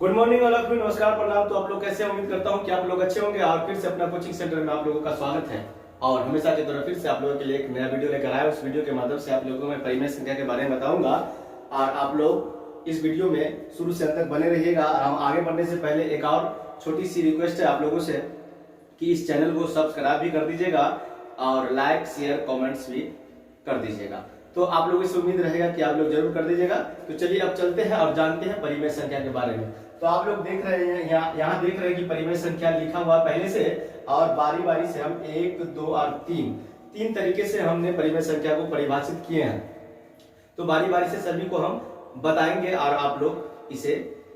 Good morning all of you, नमस्कार प्रणाम। तो आप लोग कैसे हैं? उम्मीद करता हूं कि आप लोग अच्छे होंगे और फिर से अपना कोचिंग सेंटर में आप लोगों का स्वागत है। और हमेशा की तरह फिर से आप लोगों के लिए एक नया वीडियो लेकर आया। उस वीडियो के माध्यम से आप लोगों को मैं परिमेय संख्या के बारे में बताऊंगा और आप लोग इस वीडियो में शुरू से अंत तक बने रहिएगा। और हम आगे बढ़ने से पहले एक और छोटी सी रिक्वेस्ट है आप लोगों से कि इस चैनल को सब्सक्राइब भी कर दीजिएगा और लाइक शेयर कॉमेंट्स भी कर दीजिएगा। तो आप लोगों से उम्मीद रहेगा कि आप लोग जरूर कर दीजिएगा। तो चलिए अब चलते हैं और जानते हैं परिमेय संख्या के बारे में। तो आप लोग देख रहे हैं यहाँ देख रहे हैं कि परिमेय संख्या लिखा हुआ पहले से, और बारी बारी से हम 1, 2 और 3 तरीके से हमने परिमेय संख्या को परिभाषित किए हैं। तो बारी बारी से सभी को हम बताएंगे और आप लोग इसे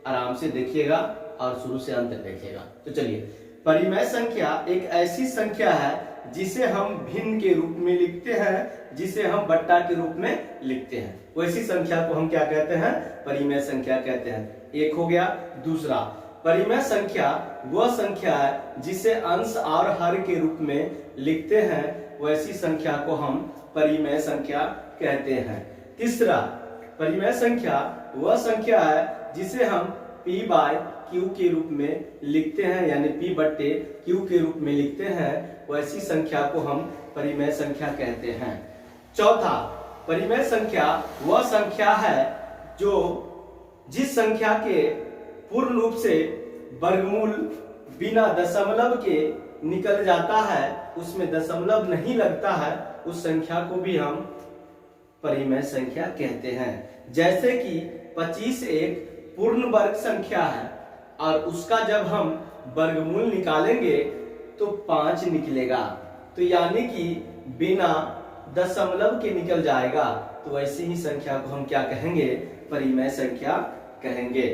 आराम से देखिएगा और शुरू से अंत तक देखिएगा। तो चलिए, परिमेय संख्या एक ऐसी संख्या है जिसे हम भिन्न के रूप में लिखते हैं, जिसे हम बट्टा के रूप में लिखते हैं। वैसी संख्या को हम क्या कहते हैं? परिमेय संख्या कहते हैं। एक हो गया। दूसरा, परिमेय संख्या वह संख्या है जिसे अंश और हर के रूप में लिखते हैं, वैसी संख्या को हम परिमेय संख्या कहते हैं। तीसरा, परिमेय संख्या वह संख्या है जिसे हम p बाय q के रूप में लिखते हैं, यानी p बट्टे q के रूप में लिखते हैं, वैसी संख्या को हम परिमेय संख्या कहते हैं। चौथा, परिमेय संख्या वह संख्या है जो जिस संख्या के पूर्ण रूप से वर्गमूल बिना दशमलव के निकल जाता है, उसमें दशमलव नहीं लगता है, उस संख्या को भी हम परिमेय संख्या कहते हैं। जैसे कि 25 एक पूर्ण वर्ग संख्या है और उसका जब हम वर्गमूल निकालेंगे तो 5 निकलेगा, तो यानी कि बिना दशमलव के निकल जाएगा। तो ऐसी ही संख्या को हम क्या कहेंगे? परिमेय संख्या कहेंगे।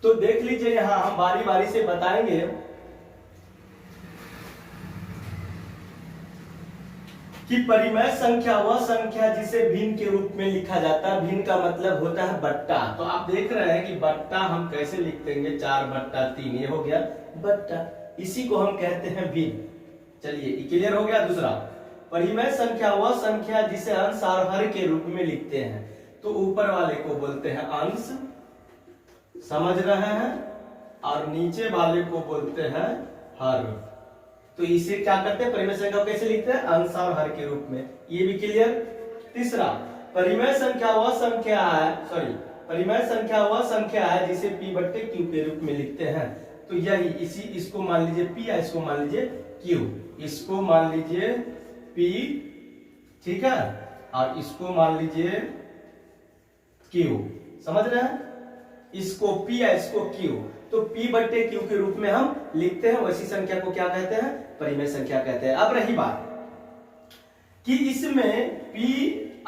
तो देख लीजिए, यहां हम बारी बारी से बताएंगे कि परिमेय संख्या वह संख्या जिसे भिन्न के रूप में लिखा जाता है। भिन्न का मतलब होता है बट्टा। तो आप देख रहे हैं कि बट्टा हम कैसे लिखते हैं? 4/3, ये हो गया बट्टा, इसी को हम कहते हैं भिन्न। चलिए, ये क्लियर हो गया। दूसरा, परिमेय संख्या वह संख्या जिसे अंश और हर के रूप में लिखते हैं। तो ऊपर वाले को बोलते हैं अंश, समझ रहे हैं, और नीचे वाले को बोलते हैं हर। तो इसे क्या करते हैं? परिमेय संख्या कैसे लिखते हैं? अंश और हर के रूप में। ये भी क्लियर। तीसरा, परिमेय संख्या वह संख्या है जिसे p बट्टे q के रूप में लिखते हैं। तो यही इसको मान लीजिए p या इसको मान लीजिए q, इसको मान लीजिए p, ठीक है, और इसको मान लीजिए q। समझ रहे हैं? इसको p या इसको q, तो p बट्टे q के रूप में हम लिखते हैं, वैसी संख्या को क्या कहते हैं? परिमेय संख्या कहते हैं। अब रही बात कि इसमें p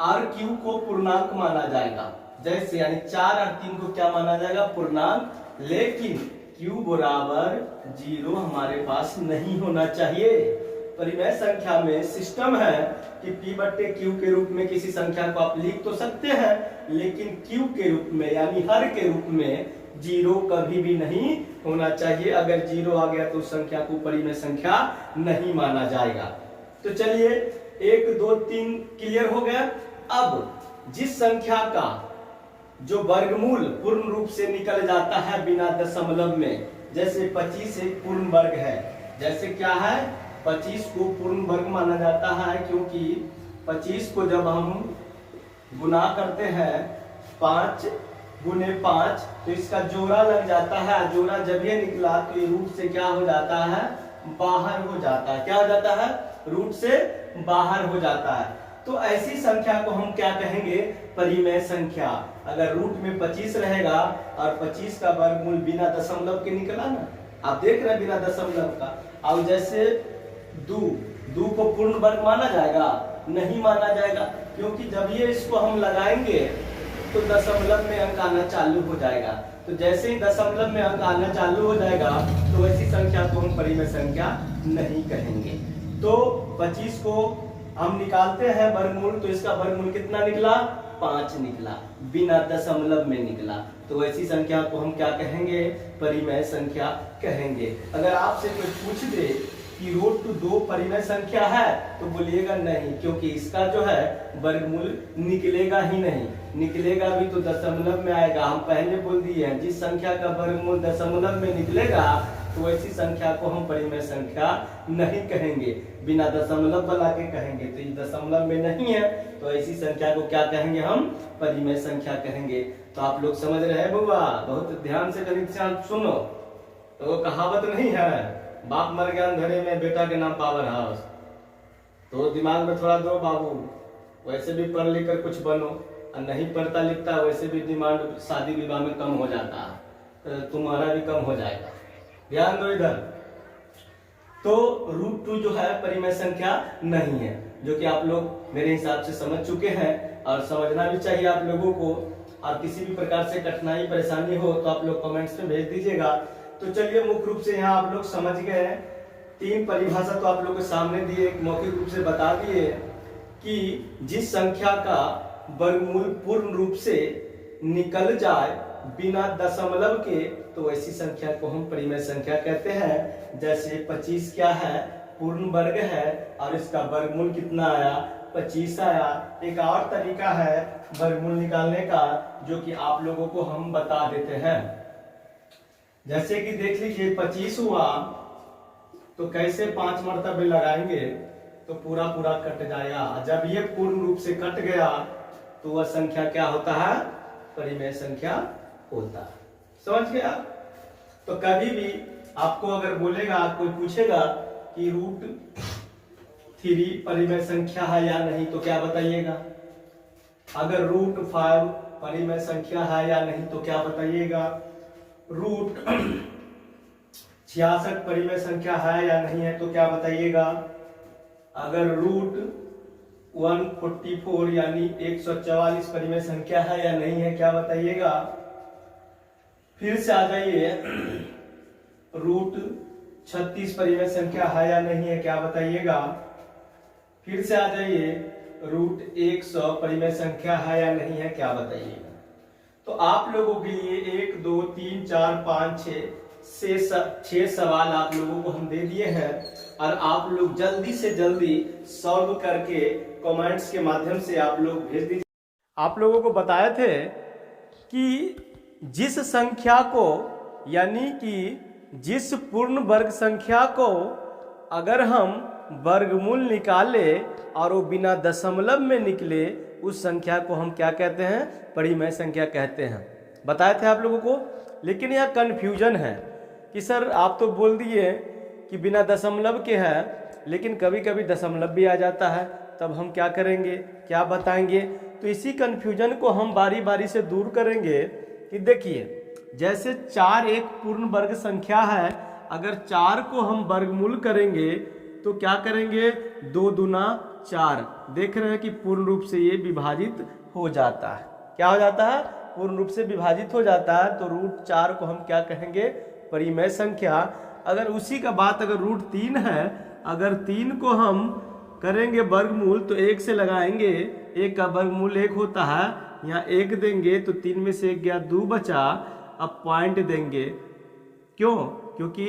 और q को पूर्णांक माना जाएगा, जैसे यानी 4 और 3 को क्या माना जाएगा? पूर्णांक। लेकिन q बराबर 0 हमारे पास नहीं होना चाहिए। परिमेय संख्या में सिस्टम है कि p बट्टे q के रूप में किसी संख्या को आप लिख तो सकते हैं, लेकिन q के रूप में यानी हर के रूप में 0 कभी भी नहीं होना चाहिए। अगर 0 आ गया तो उस संख्या को परिमेय संख्या नहीं माना जाएगा। तो चलिए, 1, 2, 3 क्लियर हो गया। अब जिस संख्या का जो वर्गमूल पूर्ण रूप से निकल जाता है बिना दशमलव में, जैसे 25 एक पूर्ण वर्ग है। जैसे क्या है? 25 को पूर्ण वर्ग माना जाता है, क्योंकि 25 को जब हम गुना करते हैं 5 गुने 5, तो इसका जोड़ा लग जाता है। जोड़ा जब ये निकला तो ये रूट से क्या हो जाता है? बाहर हो जाता है। क्या हो जाता है? रूट से बाहर हो जाता है। तो ऐसी संख्या को हम क्या कहेंगे? परिमेय संख्या। अगर रूट में 25 रहेगा और 25 का वर्गमूल बिना दशमलव के निकला ना, आप देख रहे हैं बिना दशमलव का। अब जैसे 2 को पूर्ण वर्ग माना जाएगा? नहीं माना जाएगा, क्योंकि जब ये इसको हम लगाएंगे तो दशमलव में अंक आना चालू हो जाएगा। तो जैसे ही दशमलव में अंक आना चालू हो जाएगा तो वैसी संख्या को हम परिमेय संख्या नहीं कहेंगे। तो 25 को हम निकालते हैं वर्गमूल, तो इसका वर्गमूल कितना निकला? 5 निकला, बिना दशमलव में निकला। तो वैसी संख्या को हम क्या कहेंगे? परिमेय संख्या कहेंगे। अगर आपसे कोई पूछ दे कि रूट 2 परिमेय संख्या है, तो बोलिएगा नहीं, क्योंकि इसका जो है वर्गमूल निकलेगा ही नहीं। निकलेगा भी तो दशमलव में आएगा। हम पहले बोल दिए हैं, जिस संख्या का वर्गमूल दशमलव में निकलेगा तो ऐसी संख्या को हम परिमेय संख्या नहीं कहेंगे, बिना दशमलव वाला के कहेंगे। तो ये दशमलव में नहीं है तो ऐसी संख्या को क्या कहेंगे हम? परिमेय संख्या कहेंगे। तो आप लोग समझ रहे हैं बुआ? बहुत ध्यान से कनेक्शन सुनो। तो कहावत नहीं है, बाप मर गया अंधेरे में, बेटा के नाम पावर हाउस। तो दिमाग में थोड़ा दो बाबू। वैसे भी पढ़ लिख कर कुछ बनो, और नहीं पढ़ता लिखता वैसे भी डिमांड शादी विवाह में कम हो जाता है, तो तुम्हारा भी कम हो जाएगा। ध्यान दो इधर। तो रूट 2 जो है परिमेय संख्या नहीं है, जो कि आप लोग मेरे हिसाब से समझ चुके हैं, और समझना भी चाहिए आप लोगों को। और किसी भी प्रकार से कठिनाई परेशानी हो तो आप लोग कमेंट्स में भेज दीजिएगा। तो चलिए, मुख्य रूप से यहाँ आप लोग समझ गए। 3 परिभाषा तो आप लोगों के सामने दिए, मौखिक रूप से बता दिए कि जिस संख्या का वर्गमूल पूर्ण रूप से निकल जाए बिना दशमलव के, तो ऐसी संख्या को हम परिमेय संख्या कहते हैं। जैसे 25 क्या है? पूर्ण वर्ग है, और इसका वर्गमूल कितना आया? 25 आया। एक और तरीका है वर्गमूल निकालने का, जो कि आप लोगों को हम बता देते हैं। जैसे कि देख लीजिए, 25 हुआ तो कैसे 5 मर्तबे लगाएंगे तो पूरा पूरा कट जाएगा। जब ये पूर्ण रूप से कट गया तो वह संख्या क्या होता है? परिमेय संख्या होता है। समझ गया? तो कभी भी आपको अगर बोलेगा, कोई पूछेगा कि रूट 3 परिमेय संख्या है या नहीं, तो क्या बताइएगा? अगर रूट 5 परिमेय संख्या है या नहीं तो क्या बताइएगा? रूट 66 परिमेय संख्या है या नहीं है तो क्या बताइएगा? अगर रूट 144 यानी 144 परिमेय संख्या है या नहीं है, क्या बताइएगा? फिर से आ जाइए, रूट 36 परिमेय संख्या है या नहीं है, क्या बताइएगा? फिर से आ जाइए, रूट 100 परिमेय संख्या है या नहीं है, क्या बताइएगा? तो आप लोगों के लिए 1 2 3 4 5 6 सवाल आप लोगों को हम दे दिए हैं, और आप लोग जल्दी से जल्दी सॉल्व करके कमेंट्स के माध्यम से आप लोग भेज दीजिए। आप लोगों को बताए थे कि जिस संख्या को, यानी कि जिस पूर्ण वर्ग संख्या को अगर हम वर्गमूल निकाले और वो बिना दशमलव में निकले, उस संख्या को हम क्या कहते हैं? परिमेय संख्या कहते हैं। बताए थे आप लोगों को। लेकिन यह कन्फ्यूजन है कि सर आप तो बोल दिए कि बिना दशमलव के है, लेकिन कभी कभी दशमलव भी आ जाता है, तब हम क्या करेंगे, क्या बताएंगे? तो इसी कन्फ्यूजन को हम बारी बारी से दूर करेंगे। कि देखिए, जैसे 4 एक पूर्ण वर्ग संख्या है, अगर 4 को हम वर्गमूल करेंगे तो क्या करेंगे? 2 दूना 4। देख रहे हैं कि पूर्ण रूप से ये विभाजित हो जाता है। क्या हो जाता है? पूर्ण रूप से विभाजित हो जाता है। तो रूट 4 को हम क्या कहेंगे? परिमेय संख्या। अगर उसी का बात, अगर रूट 3 है, अगर 3 को हम करेंगे वर्गमूल तो 1 से लगाएंगे, 1 का वर्गमूल 1 होता है, यहाँ 1 देंगे तो 3 में से 1 गया, 2 बचा। अब पॉइंट देंगे, क्यों? क्योंकि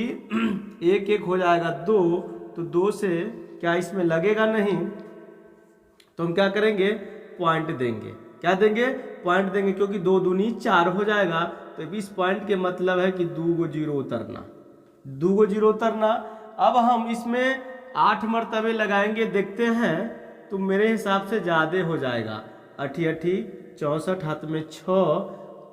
1 1 हो जाएगा 2, तो 2 से क्या इसमें लगेगा नहीं, तो हम क्या करेंगे? पॉइंट देंगे। क्या देंगे? पॉइंट देंगे, क्योंकि 2 दूनी 4 हो जाएगा। तो इस पॉइंट के मतलब है कि 2 गो जीरो उतरना, 2 गो जीरो उतरना। अब हम इसमें 8 मर्तबे लगाएंगे, देखते हैं। तो मेरे हिसाब से ज़्यादा हो जाएगा। 8 8 64, हाथ में 6,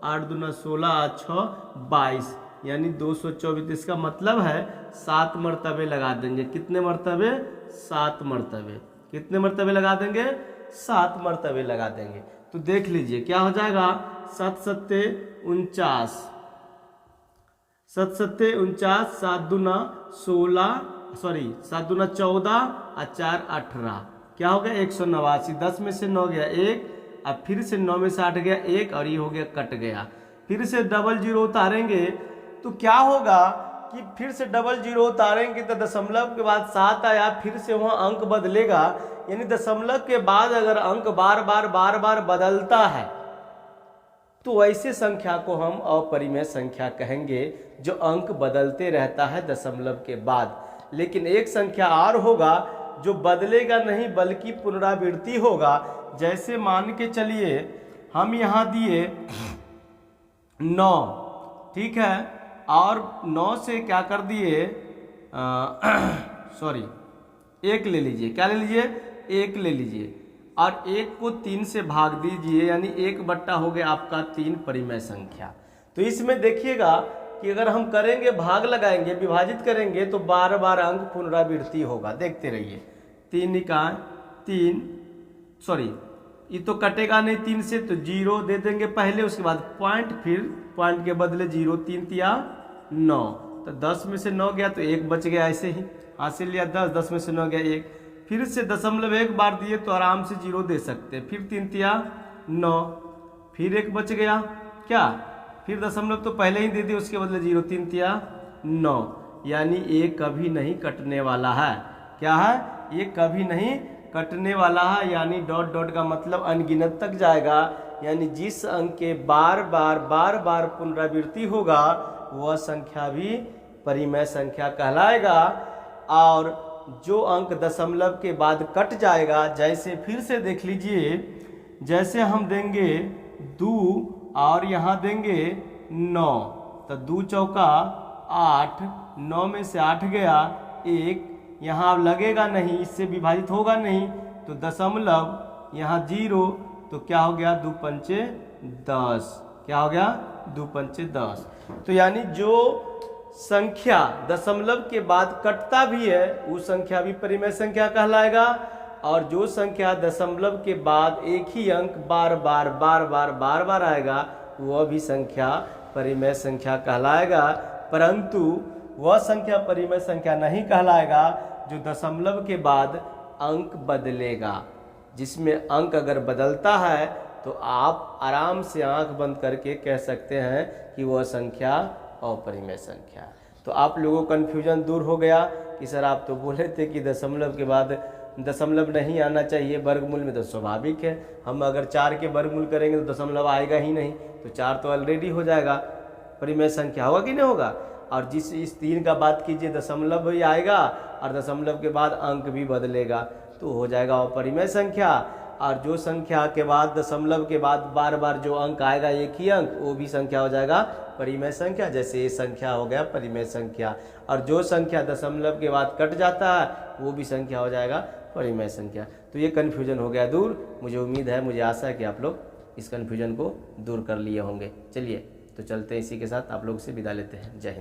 8 दूना 16, 6 22, यानी 224। इसका मतलब है 7 मर्तबे लगा देंगे। कितने मर्तबे? 7 मर्तबे। कितने मर्तबे लगा देंगे? 7 मर्तबे लगा देंगे। तो देख लीजिए क्या हो जाएगा? 7 7 49, 7 7 49, 7 दूना 16, सॉरी 7 दूना 14 और 4 18, क्या हो गया? 189। 10 में से 9 गया 1, अब फिर से 9 में से 8 गया 1, और ये हो गया कट गया। फिर से डबल जीरो उतारेंगे तो क्या होगा कि फिर से डबल जीरो उतारेंगे तो दशमलव के बाद 7 आया, फिर से वहाँ अंक बदलेगा। यानी दशमलव के बाद अगर अंक बार बार बदलता है तो ऐसे संख्या को हम अपरिमेय संख्या कहेंगे, जो अंक बदलते रहता है दशमलव के बाद। लेकिन एक संख्या और होगा जो बदलेगा नहीं बल्कि पुनरावृत्ति होगा। जैसे मान के चलिए हम यहाँ दिए 9, ठीक है, और 9 से क्या कर दिए, सॉरी 1 ले लीजिए, क्या ले लीजिए, 1 ले लीजिए, और 1 को 3 से भाग दीजिए, यानी 1 बट्टा हो गया आपका 3 परिमेय संख्या। तो इसमें देखिएगा कि अगर हम करेंगे भाग लगाएंगे, विभाजित करेंगे, तो बार बार अंक पुनरावृत्ति होगा। देखते रहिए, 3 निकाय 3, सॉरी ये तो कटेगा नहीं 3 से, तो 0 दे देंगे पहले, उसके बाद पॉइंट, फिर पॉइंट के बदले 0, 3 तिया 9, तो 10 में से 9 गया तो 1 बच गया। ऐसे ही हासिल लिया 10, 10 में से 9 गया 1, फिर से 0.1 बार दिए तो आराम से 0 दे सकते हैं, फिर 3 तिया 9, फिर 1 बच गया, क्या, फिर दशमलव तो पहले ही दे दिए, उसके बदले 0, 3 तिया 9, यानी ये कभी नहीं कटने वाला है। क्या है, ये कभी नहीं कटने वाला है, यानी डॉट डॉट का मतलब अनगिनत तक जाएगा, यानी जिस अंक के बार बार पुनरावृत्ति होगा वह संख्या भी परिमेय संख्या कहलाएगा। और जो अंक दशमलव के बाद कट जाएगा, जैसे फिर से देख लीजिए, जैसे हम देंगे 2 और यहाँ देंगे 9, तो 2 चौका 8, 9 में से 8 गया, 1 यहाँ लगेगा नहीं, इससे विभाजित होगा नहीं, तो दशमलव यहाँ 0, तो क्या हो गया 2 पंचे 10, क्या हो गया 2 पंचे 10। तो यानी जो संख्या दशमलव के बाद कटता भी है वो संख्या भी परिमेय संख्या कहलाएगा, और जो संख्या दशमलव के बाद एक ही अंक बार बार आएगा वह भी संख्या परिमेय संख्या कहलाएगा। परंतु वह संख्या परिमेय संख्या नहीं कहलाएगा जो दशमलव के बाद अंक बदलेगा। जिसमें अंक अगर बदलता है तो आप आराम से आंख बंद करके कह सकते हैं कि वह संख्या अपरिमेय संख्या। तो आप लोगों को कन्फ्यूजन दूर हो गया कि सर आप तो बोले थे कि दशमलव के बाद दशमलव नहीं आना चाहिए वर्गमूल में, तो स्वाभाविक है, हम अगर 4 के वर्गमूल करेंगे तो दशमलव आएगा ही नहीं, तो 4 तो ऑलरेडी हो जाएगा, परिमेय संख्या होगा कि नहीं होगा। और जिस इस 3 का बात कीजिए दशमलव भी आएगा और दशमलव के बाद अंक भी बदलेगा तो हो जाएगा अपरिमेय संख्या। और जो संख्या के बाद दशमलव के बाद बार बार जो अंक आएगा एक ही अंक, वो भी संख्या हो जाएगा परिमेय संख्या। जैसे ये संख्या हो गया परिमेय संख्या, और जो संख्या दशमलव के बाद कट जाता है वो भी संख्या हो जाएगा परिमेय संख्या। तो ये कन्फ्यूजन हो गया दूर। मुझे उम्मीद है, मुझे आशा है कि आप लोग इस कन्फ्यूजन को दूर कर लिए होंगे। चलिए तो चलते हैं, इसी के साथ आप लोग से विदा लेते हैं। जय हिंद।